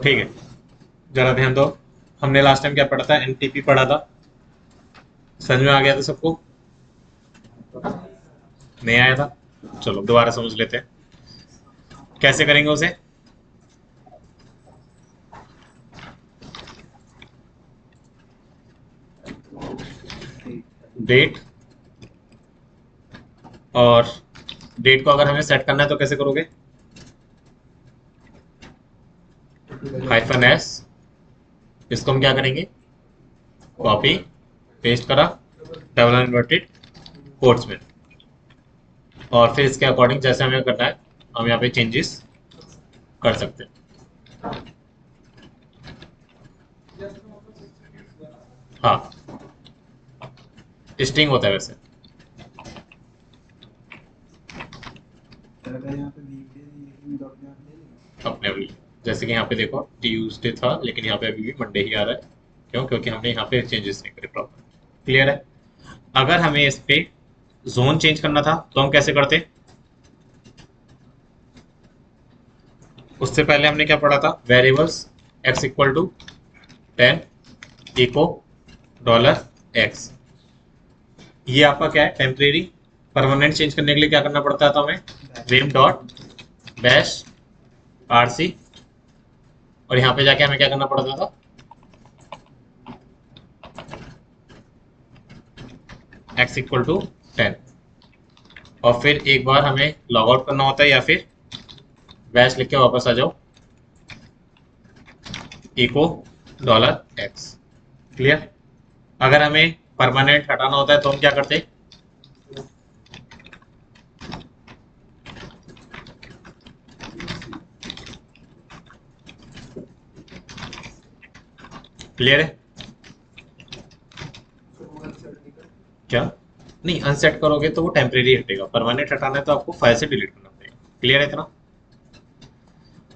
ठीक है, जरा ध्यान दो। हमने लास्ट टाइम क्या पढ़ा था? एनटीपी पढ़ा था। समझ में आ गया था सबको? नहीं आया था? चलो दोबारा समझ लेते हैं। कैसे करेंगे उसे? डेट, और डेट को अगर हमें सेट करना है तो कैसे करोगे? Hyphen S. इसको हम क्या करेंगे? कॉपी पेस्ट करा डबल इन्वर्टेड कोट्स में, और फिर इसके अकॉर्डिंग जैसे हमें करना है हम यहाँ पे चेंजेस कर सकते हैं। हाँ, स्ट्रिंग होता है वैसे अपने अभी। जैसे कि यहाँ पे देखो ट्यूसडे था, लेकिन यहाँ पे अभी भी मंडे ही आ रहा है। क्यों? क्योंकि हमने यहाँ पे चेंजेस नहीं करे प्रॉपर। क्लियर है? अगर हमें इस पे जोन चेंज करना था तो हम कैसे करते? उससे पहले हमने क्या पढ़ा था? Variables X equal to 10 echo dollar X. ये आपका क्या है? टेम्परेरी। परमानेंट चेंज करने के लिए क्या करना पड़ता था हमें? वेम डॉट बैश आरसी, और यहाँ पे जाके हमें क्या करना पड़ता था? एक्स इक्वल टू 10, और फिर एक बार हमें लॉग आउट करना होता है, या फिर बैश लिख के वापस आ जाओ इको डॉलर एक्स। क्लियर? अगर हमें परमानेंट हटाना होता है तो हम क्या करते? क्लियर है? क्या? नहीं, अनसेट करोगे तो वो टेम्परेरी हटेगा। परमानेंट हटाना है तो आपको फाइल से डिलीट करना पड़ेगा। क्लियर है इतना?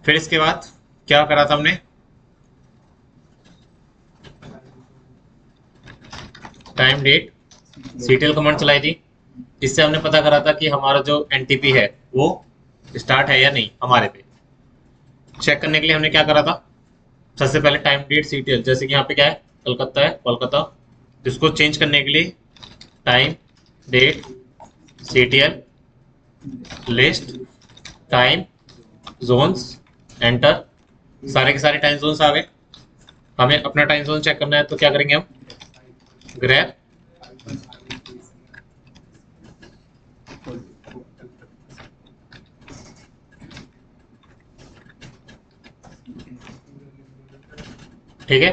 फिर इसके बाद क्या करा था हमने? टाइम डेट सीटीएल कमांड चलाई थी। इससे हमने पता करा था कि हमारा जो एनटीपी है वो स्टार्ट है या नहीं हमारे पे। चेक करने के लिए हमने क्या करा था? सबसे पहले टाइम डेट सीटीएल, जैसे कि यहाँ पे क्या है? कलकत्ता है, कोलकाता। इसको चेंज करने के लिए time date CTL list time zones enter. सारे के सारे टाइम जोन्स आ गए। हमें अपना टाइम जोन चेक करना है तो क्या करेंगे हम? ग्रैब ठीक है।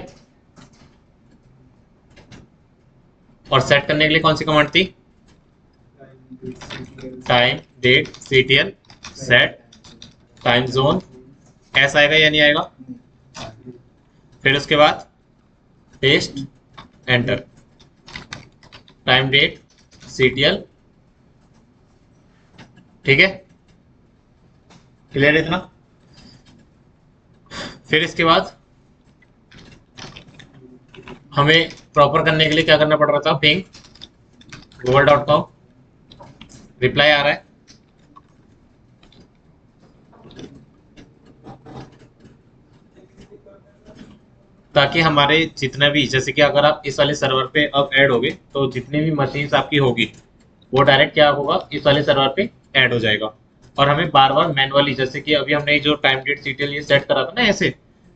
और सेट करने के लिए कौन सी कमांड थी? Time date CTL set time zone. ऐसा आएगा या नहीं आएगा? फिर उसके बाद paste enter time date CTL. ठीक है? क्लियर है इतना? फिर इसके बाद हमें प्रॉपर करने के लिए क्या करना पड़ रहा था? पिंग google.com रिप्लाई आ रहा है, ताकि हमारे जितने भी, जैसे कि अगर आप इस वाले सर्वर पे अब ऐड होगे तो जितनी भी मशीन्स आपकी होगी वो डायरेक्ट क्या होगा? इस वाले सर्वर पे ऐड हो जाएगा। और हमें बार बार मैनुअली, जैसे कि अभी हमने जो टाइम डेट सीटीएल ये सेट करा था ना, ऐसे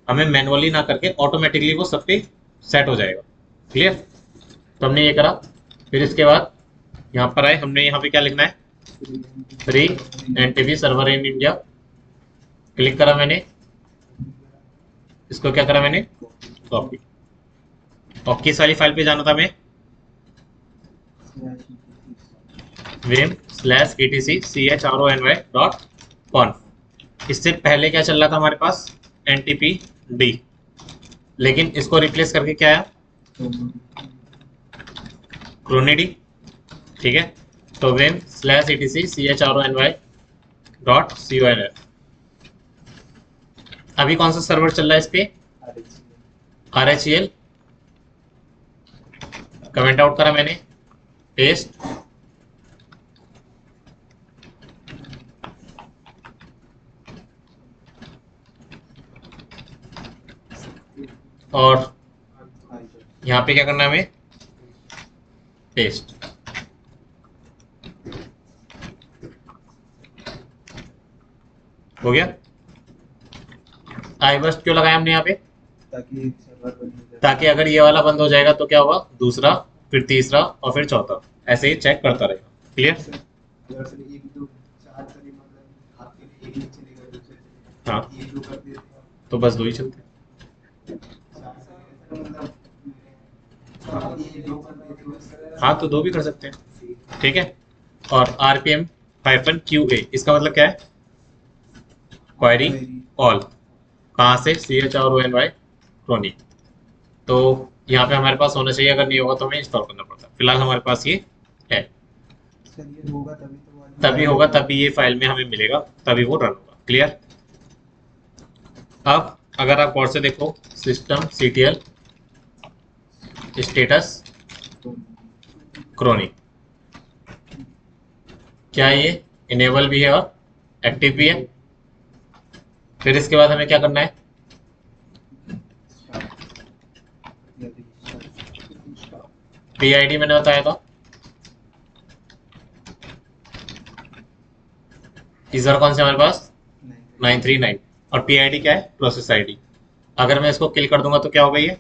हमें मैनुअली ना करके ऑटोमेटिकली वो सब पे सेट हो जाएगा। क्लियर? तो हमने ये करा। फिर इसके बाद यहाँ पर आए, हमने यहाँ पे क्या लिखना है? Free NTV server in India. Click करा मैंने, इसको क्या करा मैंने? कॉपी। और किस वाली फाइल पे जाना था हमें? Vim slash etc chronY.conf। इससे पहले क्या चल रहा था हमारे पास? एनटीपी डी, लेकिन इसको रिप्लेस करके क्या आया? क्रोनीडी। ठीक है? तो विम स्लैश etc chronY.conf। अभी कौन सा सर्वर चल रहा है इस पे? RHEL। कमेंट आउट करा मैंने, पेस्ट। और यहाँ पे क्या करना है हमें, पेस्ट। हो गया। आई बस्ट क्यों लगाया हमने यहाँ पे, ताकि अगर ये वाला बंद हो जाएगा तो क्या होगा, दूसरा, फिर तीसरा और फिर चौथा, ऐसे ही चेक करता रहेगा। क्लियर। हाँ तो बस 2 ही चलते हैं। हाँ तो 2 भी कर सकते हैं, ठीक है। और RPM -QA इसका मतलब क्या है, क्वेरी ऑल, कहाँ से, CHRONY क्रोनी। तो यहाँ पे हमारे पास होना चाहिए, अगर नहीं होगा तो हमें इंस्टॉल करना पड़ता है। फिलहाल हमारे पास ये है, तभी होगा, तभी ये फाइल में हमें मिलेगा, तभी वो रन होगा। क्लियर। अब अगर आप और से देखो, सिस्टम CTL स्टेटस क्रोनी, क्या ये इनेबल भी है और एक्टिव भी है। फिर इसके बाद हमें क्या करना है, PID मैंने बताया था, टीजर कौन से हमारे पास 939, और PID क्या है, प्रोसेस ID। अगर मैं इसको किल कर दूंगा तो क्या होगा, ये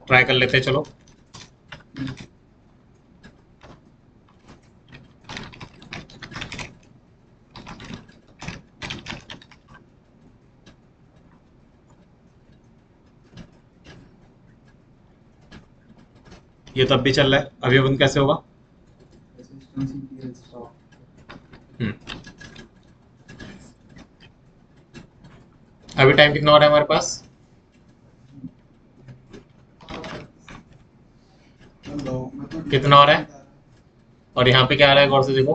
ट्राई कर लेते हैं, चलो। ये तब भी चल रहा है, अभी बंद कैसे होगा। हम्म, अभी टाइम कितना हो रहा है हमारे पास, कितना हो रहा है, और यहाँ पे क्या आ रहा है, गौर से देखो।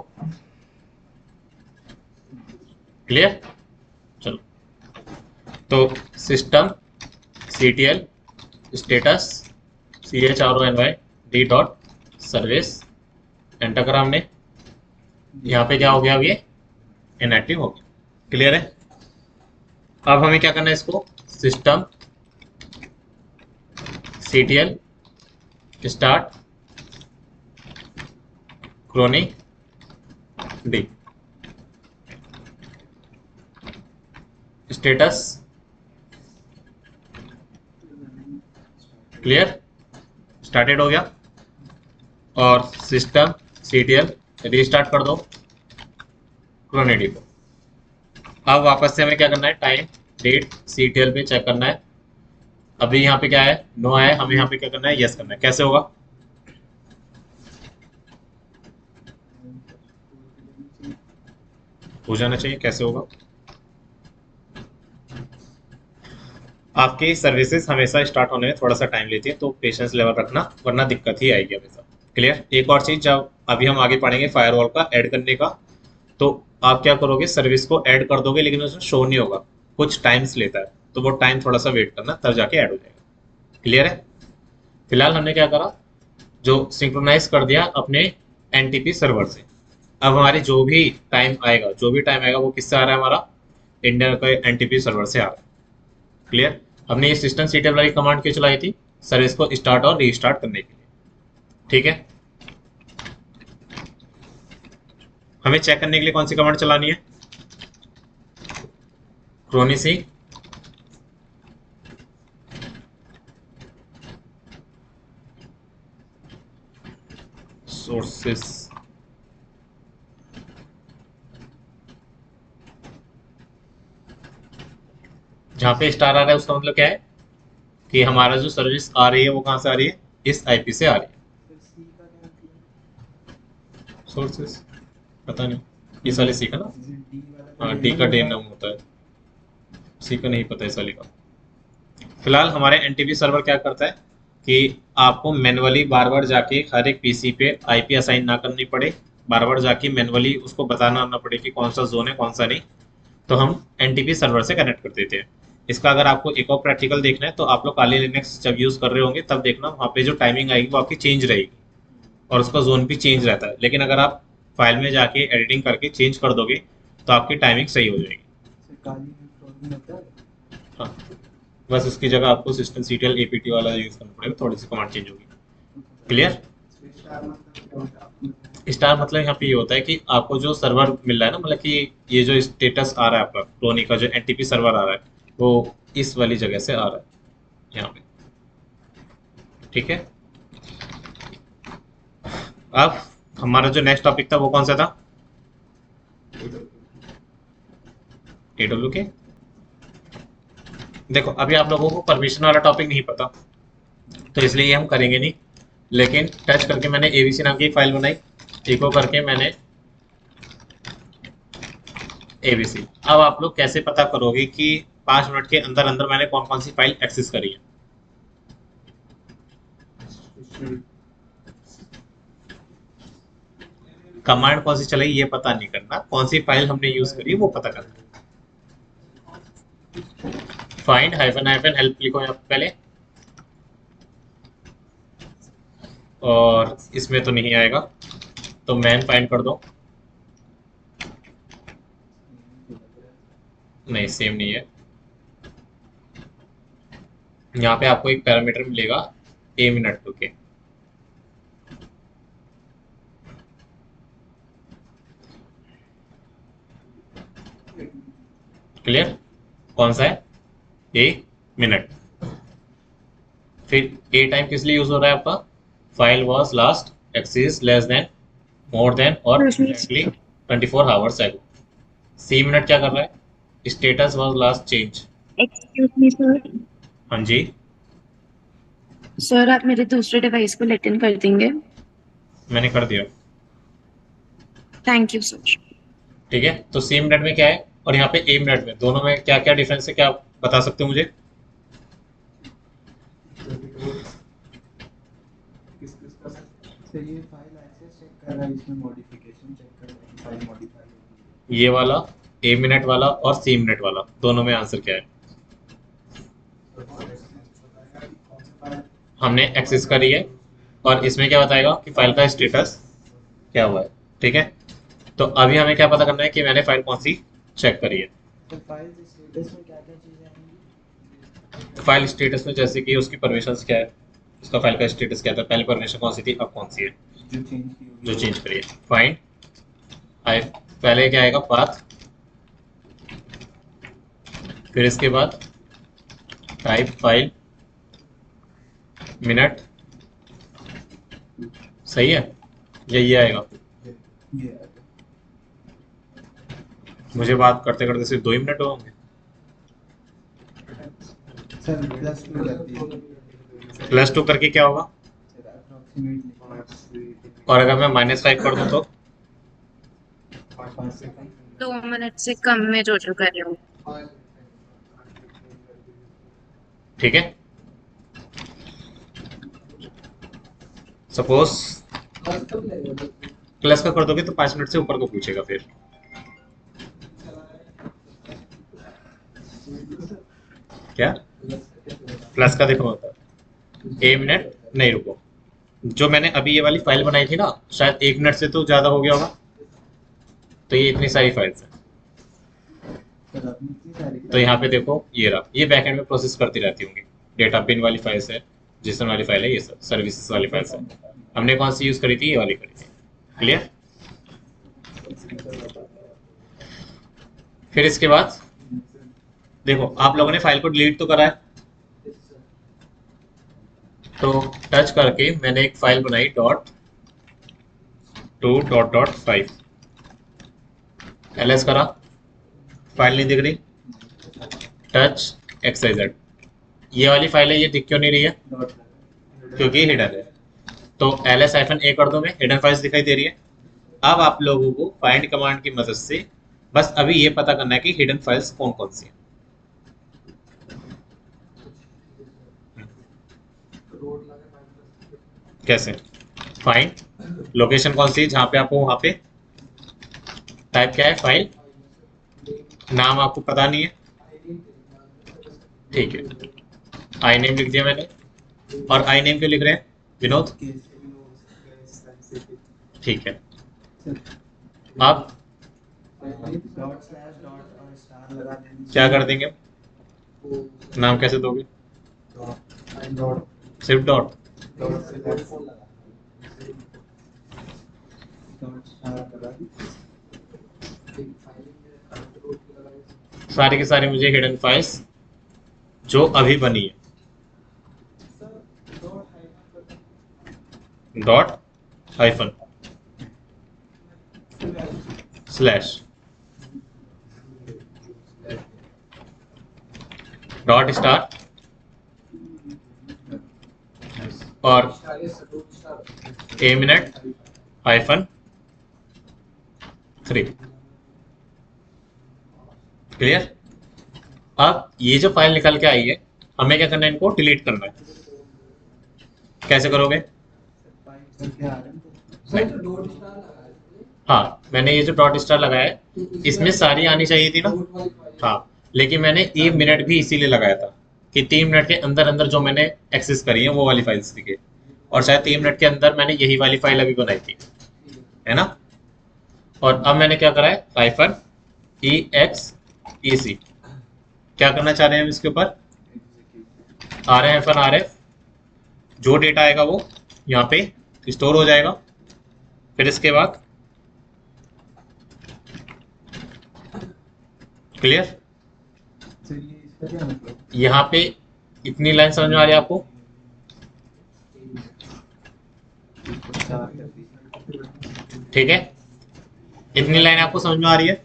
क्लियर। चलो, तो सिस्टम CTL स्टेटस CHRONY.सर्विस एंटर करा हमने। यहाँ पे क्या हो गया, अब ये इनएक्टिव हो गया। क्लियर है। अब हमें क्या करना है, इसको system CTL start chrony D status. Clear, started हो गया। और सिस्टम CTL रीस्टार्ट कर दो क्रोनी को। अब वापस से हमें क्या करना है, टाइम डेट CTL पे चेक करना है। अभी यहाँ पे क्या है, नो है, हमें यहाँ पे क्या करना है, यस करना है। कैसे होगा, हो जाना चाहिए, कैसे होगा। आपकी सर्विसेज हमेशा स्टार्ट होने में थोड़ा सा टाइम लेती है, तो पेशेंस लेवल रखना, वरना दिक्कत ही आएगी हमेशा। क्लियर। एक और चीज, जब अभी हम आगे पढ़ेंगे फायरवॉल का ऐड करने का, तो आप क्या करोगे, सर्विस को ऐड कर दोगे लेकिन उसमें शो नहीं होगा, कुछ टाइम्स लेता है, तो वो टाइम थोड़ा सा वेट करना, तब जाके ऐड हो जाएगा। क्लियर है। फिलहाल हमने क्या करा, जो सिंक्रोनाइज कर दिया अपने NTP सर्वर से। अब हमारे जो भी टाइम आएगा, वो किससे आ रहा है, हमारा इंडिया का NTP सर्वर से आ रहा है। क्लियर। हमने ये सिस्टम CTL वाली कमांड क्यों चलाई थी, सर्विस को स्टार्ट और रीस्टार्ट करने के लिए। ठीक है। हमें चेक करने के लिए कौन सी कमांड चलानी है, क्रोनी सी सोर्सेस। जहां पे स्टार आ रहा है उसका मतलब क्या है, कि हमारा जो सर्विस आ रही है वो कहां से आ रही है, इस IP से आ रही है। सोर्सेस पता नहीं, इस वाले सी का ना, हाँ D का डे नाम होता है, सी का नहीं पता इस वाले का। फिलहाल हमारे NTP सर्वर क्या करता है कि आपको मैनुअली बार बार जाके हर एक PC पे IP असाइन ना करनी पड़े, बार बार जाके मैनुअली उसको बताना ना पड़े कि कौन सा जोन है कौन सा नहीं, तो हम NTP सर्वर से कनेक्ट कर देते हैं। इसका अगर आपको एक और प्रैक्टिकल देखना है तो आप लोग काली लिनक्स जब यूज़ कर रहे होंगे तब देखना, वहाँ पे जो टाइमिंग आएगी वो आपकी चेंज रहेगी और उसका जोन भी चेंज रहता है। लेकिन अगर आप फाइल में जाके एडिटिंग करके चेंज कर दोगे तो आपकी टाइमिंग सही हो जाएगी। हाँ बस उसकी जगह आपको systemctl apt वाला यूज करना पड़ेगा, थोड़ी सी कमांड चेंज होगी। क्लियर? स्टार मतलब यहाँ पे ये होता है कि आपको जो सर्वर मिल रहा है ना, मतलब कि ये जो स्टेटस आ रहा है आपका क्लोनी का, जो एनटीपी सर्वर आ रहा है, वो इस वाली जगह से आ रहा है यहाँ पे। ठीक है, अब हमारा जो नेक्स्ट टॉपिक था वो कौन सा था? एडब्ल्यू के। देखो अभी आप लोगों को परमिशन वाला टॉपिक नहीं पता, तो इसलिए ये हम करेंगे नहीं, लेकिन टच करके मैंने एबीसी नाम की एक फाइल बनाई, इको करके मैंने एबीसी। अब आप लोग कैसे पता करोगे कि 5 मिनट के अंदर अंदर मैंने कौन कौन सी फाइल एक्सेस करी है? कमांड कौन सी चलाई ये पता नहीं करना, कौन सी फाइल हमने यूज करी वो पता करना। फाइंड हाइफन हाइफन हेल्प लिखो यहाँ पे पहले, और इसमें तो नहीं आएगा तो मैन फाइंड कर दो। नहीं सेम नहीं है, यहाँ पे आपको एक पैरामीटर मिलेगा ए मिनट टू के। क्लियर? कौन सा है? A minute. फिर ए टाइम किस लिए यूज हो रहा है आपका? File was last access less than, more than और exactly 24 hours ago. C minute क्या कर रहा है? Status was last change. Excuse me sir. हाँ जी। सर आप मेरे दूसरे डिवाइस को लेट इन कर देंगे? मैंने कर दिया। Thank you sir. ठीक है, तो सी मिनट में क्या है और यहाँ पे ए मिनट में, दोनों में क्या क्या डिफरेंस है, क्या आप बता सकते हो मुझे? तो ये फाइल एक्सेस चेक कर रहा है, इसमें मॉडिफिकेशन चेक कर रहा है कि फाइल मॉडिफाई हो ये वाला ए मिनट वाला और सी मिनट वाला, दोनों में आंसर क्या है? हमने एक्सेस करी है, और इसमें क्या बताएगा कि फाइल का स्टेटस क्या हुआ है। ठीक है, तो अभी हमें क्या पता करना है कि मैंने फाइल कौन सी चेक करी है। तो फाइल स्टेटस में क्या क्या चीजें आएंगी? फाइल स्टेटस में जैसे कि उसकी परमिशंस क्या है, उसका फाइल का स्टेटस क्या था, पहले परमिशन कौन सी थी, अब कौन सी है जो चेंज की होगी जो चेंज करी है। फाइंड आई, पहले क्या आएगा? पाथ, फिर इसके बाद टाइप फाइल मिनट। सही है, ये आएगा। ये मुझे बात करते करते सिर्फ 2 ही मिनट होंगे। सर +2 करती है +2 करके क्या होगा? सर अप्रोक्सीमेटली और अगर मैं -5 कर दूं तो? 5 सेकंड 2 मिनट से कम में जो कर रही हूँ। ठीक है, सपोज प्लस का कर दोगे तो 5 मिनट से ऊपर को पूछेगा। फिर क्या प्लस का देखो होता है ए मिनट। नहीं रुको, जो मैंने अभी ये वाली फाइल बनाई थी ना, शायद 1 मिनट से तो ज्यादा हो गया होगा, तो ये इतनी सारी फाइल्स हैं। सर अपनी इतनी सारी तो यहाँ पे देखो ये रहा, ये बैकएंड में प्रोसेस करती रहती होंगी। डेटा बिन वाली फाइल्स है, जिसन वाली फाइल है, ये सब सर्विसेज वाली फाइल्स है। हमने कौन सी यूज करी थी? ये वाली करी थी। क्लियर? फिर इसके बाद देखो आप लोगों ने फाइल को डिलीट तो करा है, तो टच करके मैंने एक फाइल बनाई .2.5 ls करा, फाइल नहीं दिख रही। टच xyz, ये वाली फाइल है, ये दिख क्यों नहीं रही है? क्योंकि हिडन है। तो ls-a कर दो, मैं हिडन फाइल्स दिखाई दे रही है। अब आप लोगों को फाइंड कमांड की मदद से बस अभी ये पता करना है कि हिडन फाइल्स कौन कौन सी हैं। कैसे? फाइंड लोकेशन कौन सी है जहाँ पे आपको, वहाँ पे टाइप क्या है, फाइल नाम आपको पता नहीं है, ठीक है, आई नेम लिख दिया मैंने। और आई नेम क्यों लिख रहे हैं विनोद? ठीक है, अब डॉट स्लैश डॉट और स्टार लगा देंगे। क्या कर देंगे? नाम कैसे दोगे? डॉट सिर्फ डॉट? डॉट से डॉट स्टार लगा दी। सारी की सारी मुझे हिडन फाइल्स जो अभी बनी है, dot hyphen slash dot star और ए मिनट हाइफन 3। क्लियर? अब ये जो फाइल निकल के आई है, हमें क्या करना है, इनको डिलीट करना है। कैसे करोगे? पाइप करके आ रहे हैं हाँ, मैंने ये जो डॉट स्टार लगाया है इसमें सारी आनी चाहिए थी ना। हाँ, लेकिन मैंने ए मिनट भी इसीलिए लगाया था कि 3 मिनट के अंदर अंदर जो मैंने एक्सेस करी है वो वाली फाइल्स दिखे, और शायद 3 मिनट के अंदर मैंने यही वाली फाइल अभी बनाई थी, है ना। और अब मैंने क्या करा है, हाइफन EXEC। क्या करना चाह रहे हैं हम इसके ऊपर? आर हाइफन RF, जो डेटा आएगा वो यहाँ पे स्टोर हो जाएगा। फिर इसके बाद क्लियर? चलिए इसका क्या मतलब? यहाँ पे इतनी लाइन समझ में आ रही है आपको? चार कर दी। ठीक है, इतनी लाइन आपको समझ में आ रही है।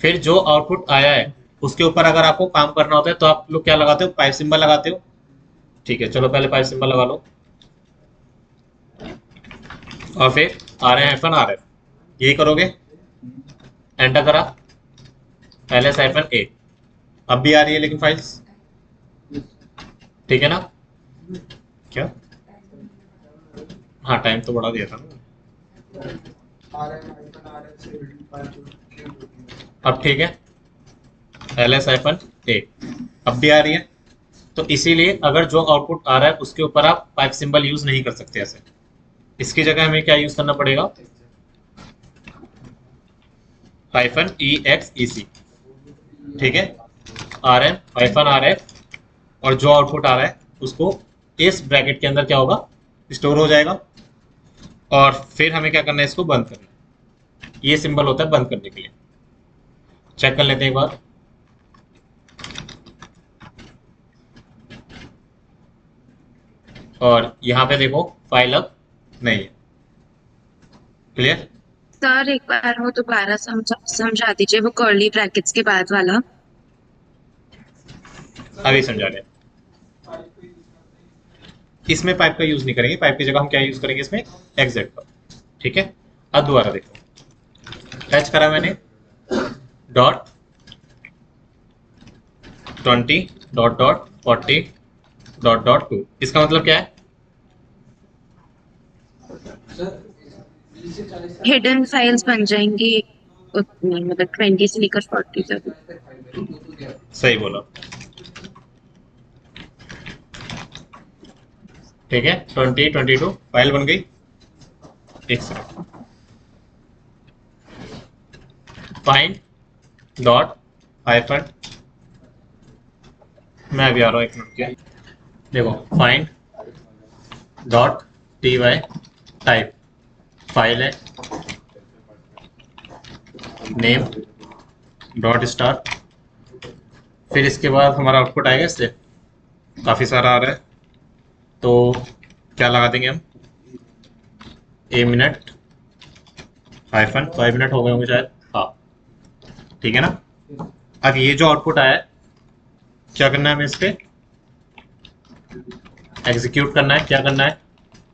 फिर जो आउटपुट आया है उसके ऊपर अगर आपको काम करना होता है तो आप लोग क्या लगाते हो, पाइप सिंबल लगाते हो। ठीक है, चलो पहले पाइप सिंबल लगा लो और फिर RF यही करोगे। एंटर करा, LS-A। अब भी आ रही है लेकिन फाइल्स, ठीक है ना? क्या? हाँ, टाइम तो बढ़ा दिया था ना। अब ठीक है, LS-A अब भी आ रही है। तो इसीलिए अगर जो आउटपुट आ रहा है उसके ऊपर आप पाइप सिंबल यूज नहीं कर सकते ऐसे। इसकी जगह हमें क्या यूज करना पड़ेगा, -EXEC। ठीक है, RM-RF, और जो आउटपुट आ रहा है उसको इस ब्रैकेट के अंदर क्या होगा, स्टोर हो जाएगा। और फिर हमें क्या करना है, इसको बंद करना है। ये सिंबल होता है बंद करने के लिए। चेक कर लेते हैं एक बार। और यहाँ पे देखो फाइल अब नहीं है। क्लियर? सर एक बार वो दोबारा समझा दीजिए, वो कर्ली ब्रैकेट्स के बाद वाला। अभी समझा रहे हैं। इसमें पाइप का यूज नहीं करेंगे, पाइप की जगह हम क्या यूज करेंगे इसमें, एग्जैक्ट का। ठीक है, अब दोबारा देखो, टच करा मैंने dot 20 dot dot 40 dot dot 2। इसका मतलब क्या है, हिडन फाइल्स बन जाएंगी उतनी, मतलब 20 से लेकर 40 तक। सही बोला। ठीक है, 20 22 फाइल बन गई। एक सेकंड, फाइंड डॉट हाइफन, मैं अभी आ रहा हूँ, एक मिनट के। देखो, find dot TY type file है, नेम डॉट स्टार। फिर इसके बाद हमारा आउटपुट आएगा, इससे काफ़ी सारा आ रहा है तो क्या लगा देंगे हम, ए मिनट हाइफन 5 मिनट हो गए होंगे शायद, हाँ ठीक है ना। अब ये जो आउटपुट आया है क्या करना है हमें, इस पर एग्जीक्यूट करना है। क्या करना है,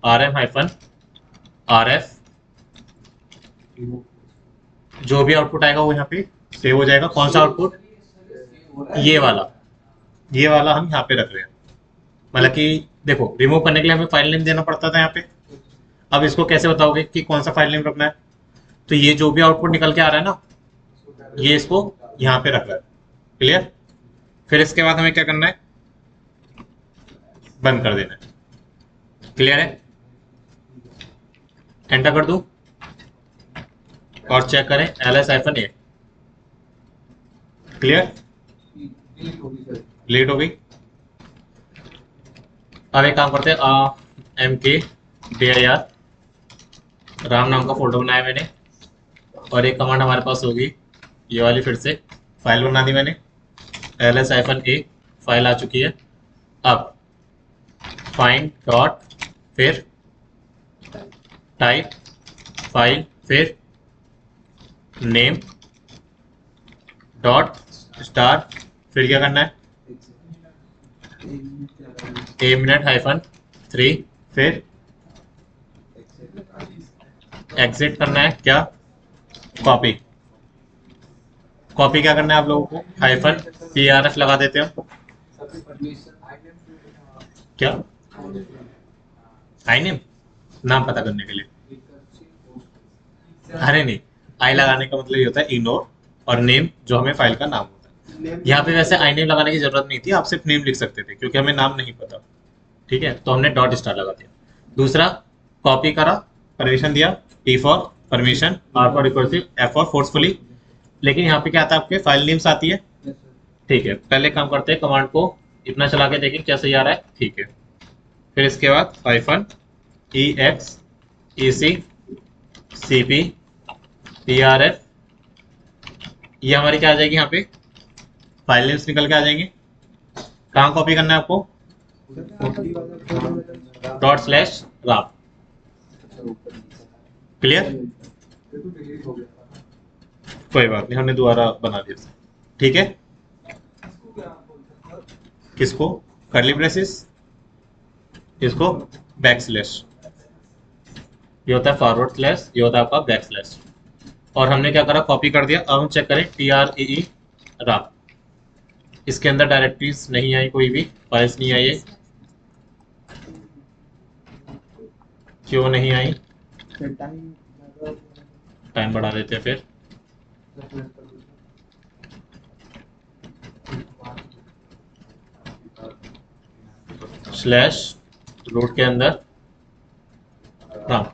RM-RF, जो भी आउटपुट आएगा वो यहाँ पे सेव हो जाएगा। कौन सा आउटपुट, ये वाला हम यहाँ पे रख रहे हैं। मतलब कि देखो, रिमूव करने के लिए हमें फाइल नेम देना पड़ता था यहाँ पे। अब इसको कैसे बताओगे कि कौन सा फाइल नेम रखना है, तो ये जो भी आउटपुट निकल के आ रहा है ना, ये इसको यहाँ पे रख रहा है। क्लियर? फिर इसके बाद हमें क्या करना है, बंद कर देना है। क्लियर है? एंटर कर दूं और चेक करें, LS-A। क्लियर? डिलीट हो गई। अब एक काम करते हैं, MKDIR राम नाम का फोल्डर बनाया मैंने, और एक कमांड हमारे पास होगी ये वाली, फिर से फाइल बना दी मैंने, ls-a फाइल आ चुकी है। अब फाइंड डॉट, फिर टाइप फाइल, फिर नेम डॉट स्टार, फिर क्या करना है, a-3, फिर एग्जिट करना है, क्या, कॉपी। कॉपी क्या करना है आप लोगों को, -prf लगा देते हो। क्या, आई नेम, नाम पता करने के लिए। अरे नहीं, आई लगाने का मतलब ये होता है इग्नोर, और नेम जो हमें फाइल का नाम होता है। यहाँ पे वैसे आई नेम लगाने की जरूरत नहीं थी, आप सिर्फ नेम लिख सकते थे क्योंकि हमें नाम नहीं पता। ठीक है, तो हमने डॉट स्टार लगा दिया। दूसरा, कॉपी करा, परमिशन दिया, P for permission, R for recursive, F for forcefully. लेकिन यहाँ पे क्या आता है, आपके फाइल नेम्स आती है। ठीक है, पहले काम करते हैं, कमांड को इतना चला के देखें क्या सही आ रहा है। ठीक है, फिर इसके बाद -execp-prf, ये हमारी क्या आ जाएगी, यहाँ पे फाइल नेम्स निकल के आ जाएंगे। कहाँ कॉपी करना है आपको, ./राम। क्लियर, कोई बात नहीं, हमने दोबारा बना दिया। ठीक है, किसको, कर्ली ब्रेसेस, इसको बैकस्लैश, ये होता है फॉरवर्ड स्लैश, ये होता है आपका बैकस्लैश। और हमने क्या करा, कॉपी कर दिया। अब हम चेक करें, TREE राम, इसके अंदर डायरेक्टरीज नहीं आई, कोई भी फाइल्स नहीं आई है। क्यों नहीं आई, टाइम बढ़ा देते हैं फिर। स्लैश रूट के अंदर Ram,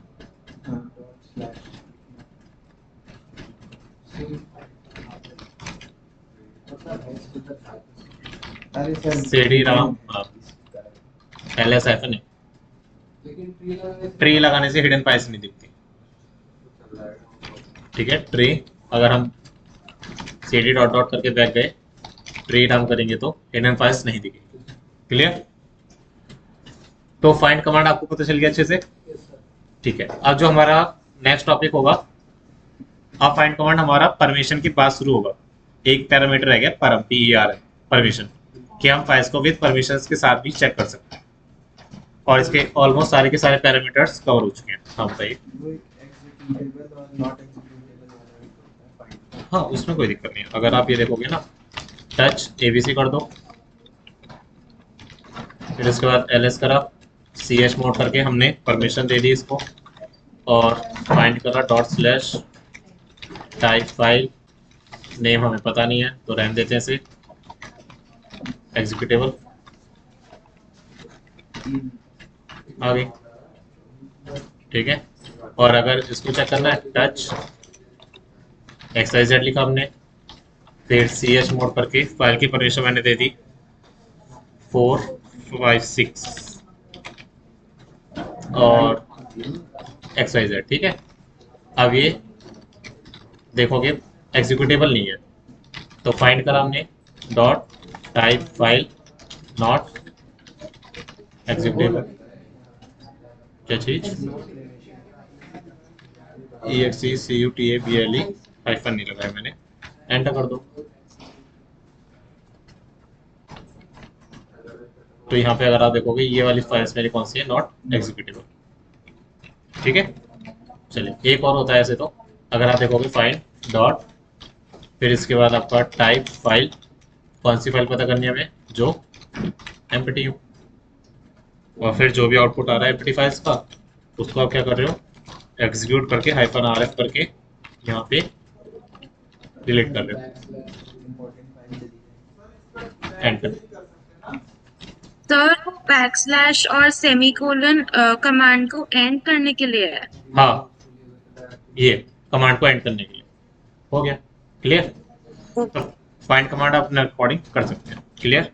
CD Ram, LS-, tree लगाने से हिडन फाइल्स नहीं दिखती। ठीक है, ट्री अगर हम CD डॉट डॉट करके बैक गए, ट्री हम करेंगे तो हिडन फाइल्स नहीं दिखेगी। क्लियर, तो फाइंड कमांड आपको पता चल गया अच्छे से। ठीक है, अब जो हमारा नेक्स्ट टॉपिक होगा, अब फाइंड कमांड हमारा परमिशन की बात शुरू होगा। एक पैरामीटर रह गया परम, PER परमिशन, कि हम फाइल्स को विद परमिशंस के साथ भी चेक कर सकते हैं, और इसके ऑलमोस्ट सारे के सारे पैरामीटर्स कवर हो चुके हैं। हाँ बताइए। हाँ, उसमें कोई दिक्कत नहीं है। अगर आप ये देखोगे ना, टच ABC कर दो, फिर उसके बाद LS करा, CH मोड करके हमने परमिशन दे दी इसको, और फाइंड करा ./ टाइप फाइल, नेम हमें पता नहीं है तो रहने देते हैं इसे, एग्जीक्यूटेबल आ गई। ठीक है, और अगर इसको चेक करना है, टच XYZ लिखा हमने, फिर CH मोड करके फाइल की परमिशन मैंने दे दी 4, 5, 6 और XYZ। ठीक है, अब ये देखोगे एग्जीक्यूटेबल नहीं है, तो फाइंड करा हमने .टाइप फाइल नॉट एग्जीक्यूटेबल, क्या चीज, EXECUTABLE हाइफन नहीं लगाया मैंने, एंटर कर दो। तो यहाँ पे अगर आप देखोगे ये वाली फाइल्स मेरी कौन सी है, नॉट एग्जीक्यूटेबल। ठीक है, चलिए एक और होता है ऐसे, तो अगर आप देखोगे फाइंड डॉट, फिर इसके बाद आपका टाइप फाइल, कौन सी फाइल पता करनी है हमें, जो एम्प्टी हो, और फिर जो भी आउटपुट आ रहा है एम्प्टी फाइल्स का, उसको आप क्या कर रहे हो, एग्जीक्यूट करके -RF करके यहाँ पे डिलीट कर रहे हो, एंटर। सर, बैकस्लैश और सेमीकोलन कमांड को एंड करने के लिए है। हाँ, ये कमांड को एंड करने के लिए हो गया। क्लियर, तो फाइंड कमांड आप अपने अकॉर्डिंग कर सकते हैं। क्लियर?